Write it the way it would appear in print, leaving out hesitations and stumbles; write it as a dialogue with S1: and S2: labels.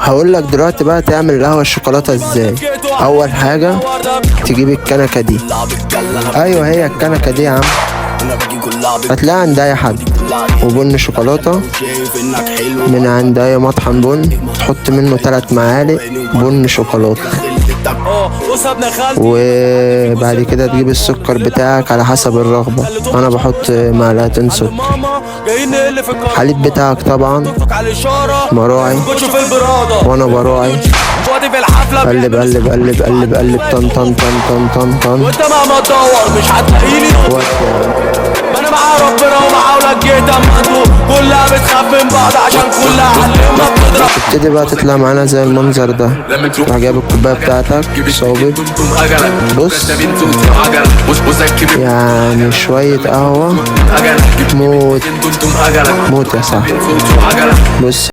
S1: هقول لك دلوقتي بقى تعمل القهوة الشوكولاتة ازاي. اول حاجة تجيب الكنكة دي، ايوه هي الكنكة دي يا عم، هتلاقيها عند اي حد، وبن شوكولاتة من عند اي مطحن بن، تحط منه 3 معالق بن شوكولاتة، وبعد كده تجيب السكر بتاعك على حسب الرغبة. انا بحط 2 معلقة سكر، حليب بتاعك طبعا مراعي، وانا براعي. قلب قلب قلب قلب قلب، طن طن طن طن طن طن،
S2: وانت مهما تدور مش هتلاقيني. ما انا مع ربنا ومع اولاد جيت اما انتوا كلها بتخاف من بعض عشان كلها علمنا بتضرب.
S1: تبتدي بقى تطلع معانا زي المنظر ده. تروح جايب الكوباية بتاعتك صابب، بص يعني شوية قهوة موت موت يا صاحبي. بص